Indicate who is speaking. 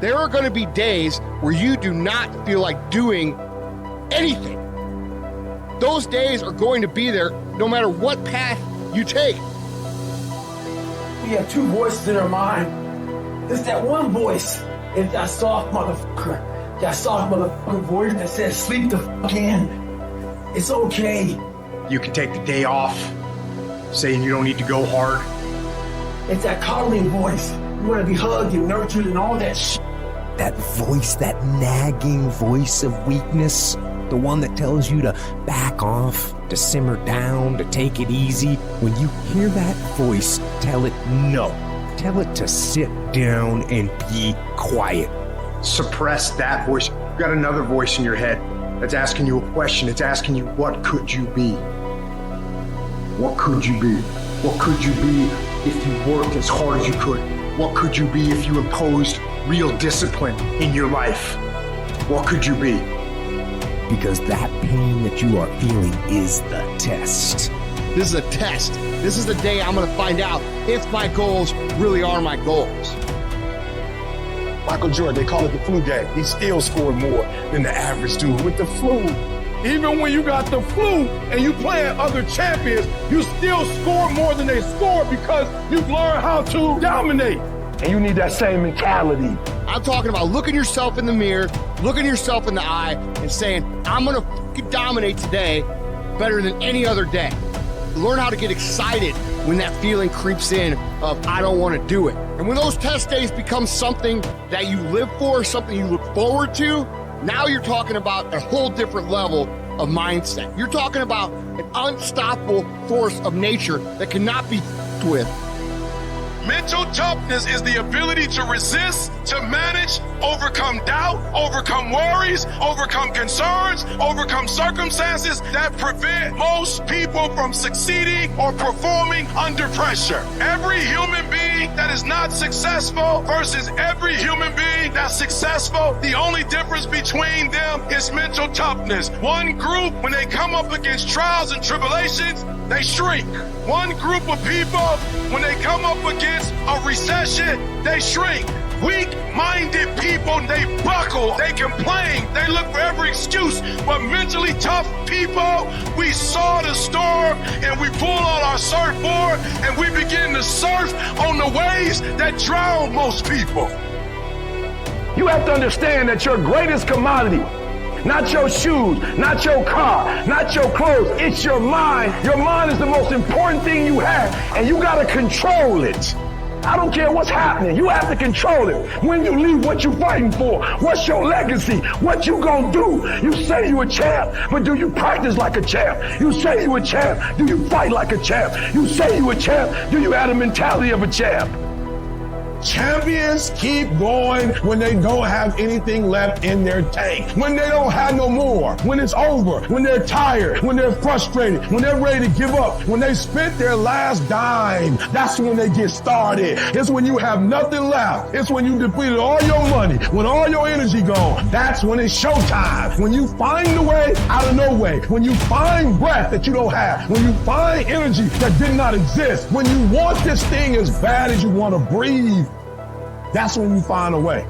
Speaker 1: There are going to be days where you do not feel like doing anything. Those days are going to be there no matter what path you take.
Speaker 2: We have two voices in our mind. There's that one voice, it's that soft motherfucker. That soft motherfucker voice that says, sleep the fuck in. It's okay.
Speaker 3: You can take the day off, saying you don't need to go hard.
Speaker 2: It's that coddling voice. You want to be hugged and nurtured and all that shit.
Speaker 4: That voice, that nagging voice of weakness, the one that tells you to back off, to simmer down, to take it easy. When you hear that voice, tell it no. Tell it to sit down and be quiet.
Speaker 3: Suppress that voice. You've got another voice in your head that's asking you a question. It's asking you, what could you be? What could you be? What could you be if you worked as hard as you could? What could you be if you imposed real discipline in your life? What could you be?
Speaker 4: Because that pain that you are feeling is the test.
Speaker 1: This is a test. This is the day I'm going to find out if my goals really are my goals.
Speaker 5: Michael Jordan, they call it the flu game. He still scored more than the average dude with the flu. Even when you got the flu and you playing other champions, you still score more than they score because you've learned how to dominate. And you need that same mentality.
Speaker 1: I'm talking about looking yourself in the mirror, looking yourself in the eye and saying, I'm going to fucking dominate today better than any other day. Learn how to get excited when that feeling creeps in of, I don't want to do it. And when those test days become something that you live for, something you look forward to, now you're talking about a whole different level of mindset. You're talking about an unstoppable force of nature that cannot be with.
Speaker 5: Mental toughness is the ability to resist, to manage, overcome doubt, overcome worries, overcome concerns, overcome circumstances that prevent most people from succeeding or performing under pressure. Every human being that is not successful versus every human being that's successful, the only difference between them is mental toughness. One group, when they come up against trials and tribulations, they shrink. One group of people, when they come up against a recession, they shrink. Weak-minded people, they buckle, they complain, they look for every excuse. But mentally tough people, we saw the storm and we pull on our surfboard and we begin to surf on the waves that drown most people. You have to understand that your greatest commodity, not your shoes, not your car, not your clothes, it's your mind. Your mind is the most important thing you have, and you gotta control it. I don't care what's happening, you have to control it. When you leave, what you fighting for? What's your legacy? What you gonna do? You say you a champ, but do you practice like a champ? You say you a champ, do you fight like a champ? You say you a champ, do you have the mentality of a champ? Champions keep going when they don't have anything left in their tank. When they don't have no more. When it's over. When they're tired. When they're frustrated. When they're ready to give up. When they spent their last dime. That's when they get started. It's when you have nothing left. It's when you depleted all your money. When all your energy gone. That's when it's showtime. When you find the way out of no way. When you find breath that you don't have. When you find energy that did not exist. When you want this thing as bad as you want to breathe. That's when you find a way.